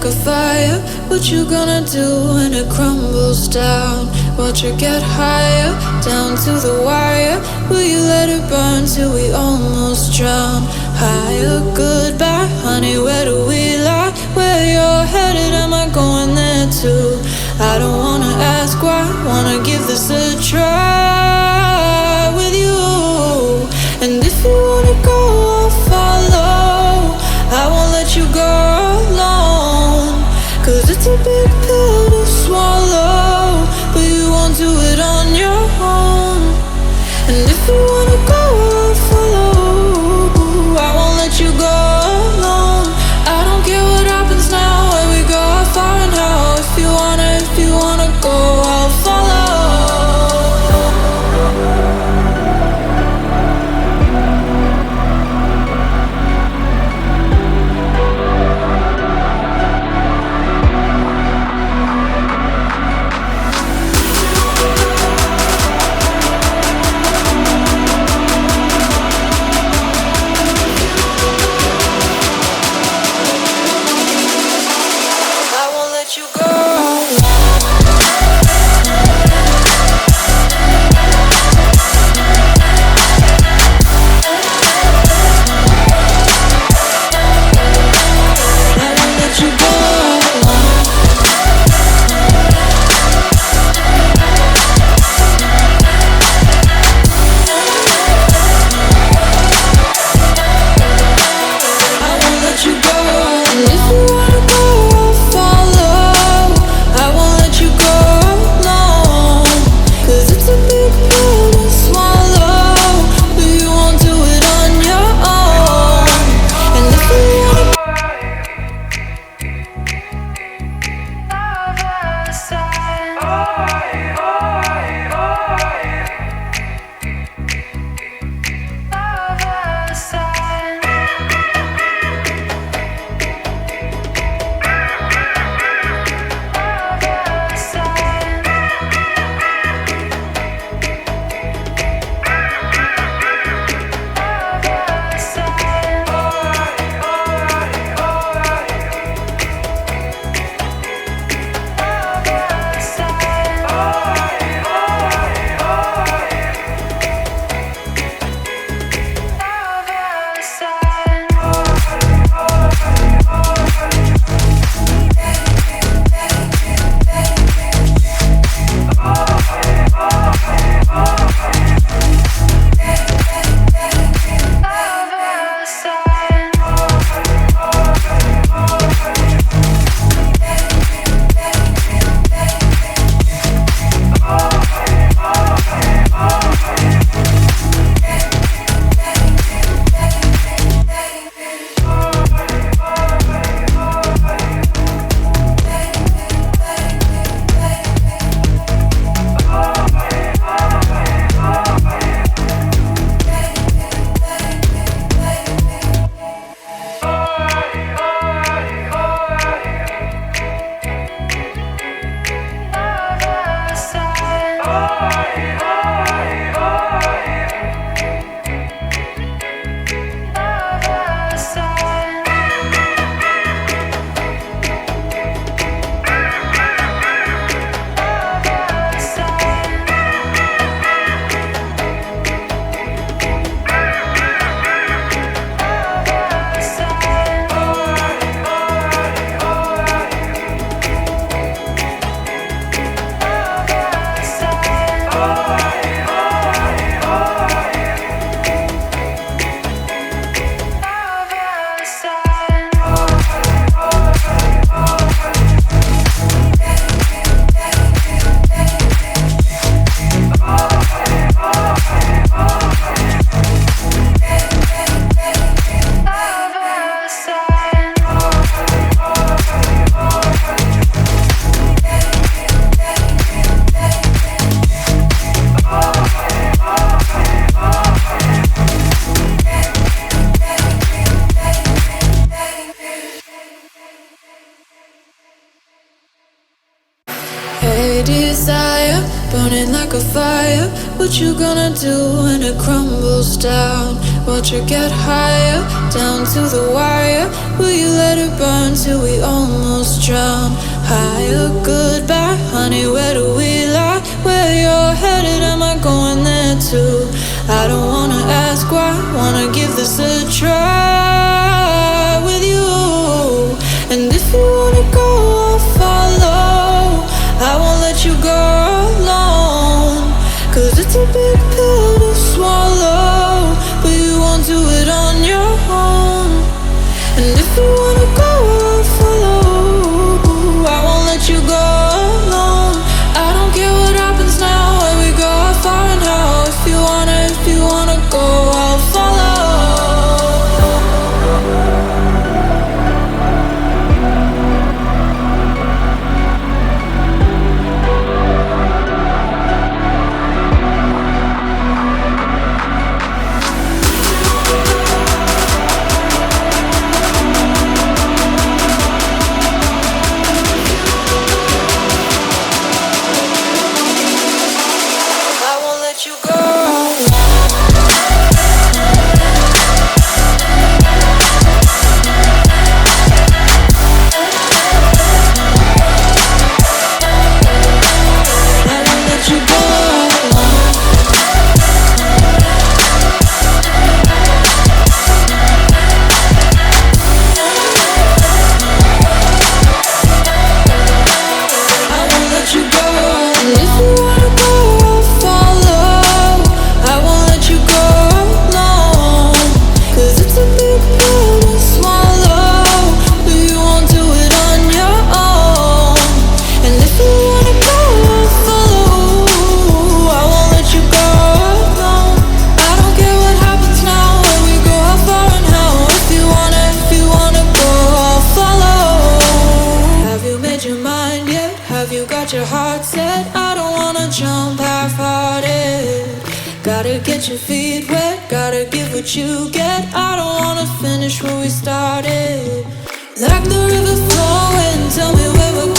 a fire. What you gonna do when it crumbles down? Watch it get higher, down to the wire. Will you let it burn till we almost drown? Higher, goodbye, honey, where do we lie? Where you're headed, am I going there too? I don't wanna ask why, wanna give this a try with you. And if you wanna go, I'll follow. I won't let you go alone, 'cause it's a big pill to swallow, but you won't do it on your own. And if you wanna go, I'll follow. I won't let you go alone. I don't care what happens now, where we go, how far and how. If you wanna go, I'll follow. Desire, burning like a fire. What you gonna do when it crumbles down? watch her get higher, down to the wire. Will you let it burn till we almost drown? Higher, goodbye, honey, where do we lie? Where you're headed, am I going there too? I don't wanna ask why, wanna give this a try with you. And if you wanna go, I'll follow. I won't let you go alone, 'cause it's a big pill to swallow, but you won't do it on your own. And if you wanna go, I'll follow. I won't let you go alone. I don't care what happens now, where we go, how far and how. If you wanna go, I'll follow. Your heart set, I don't wanna jump half-hearted. Gotta get your feet wet, gotta give what you get. I don't wanna finish where we started. Like the river flowing, tell me where we're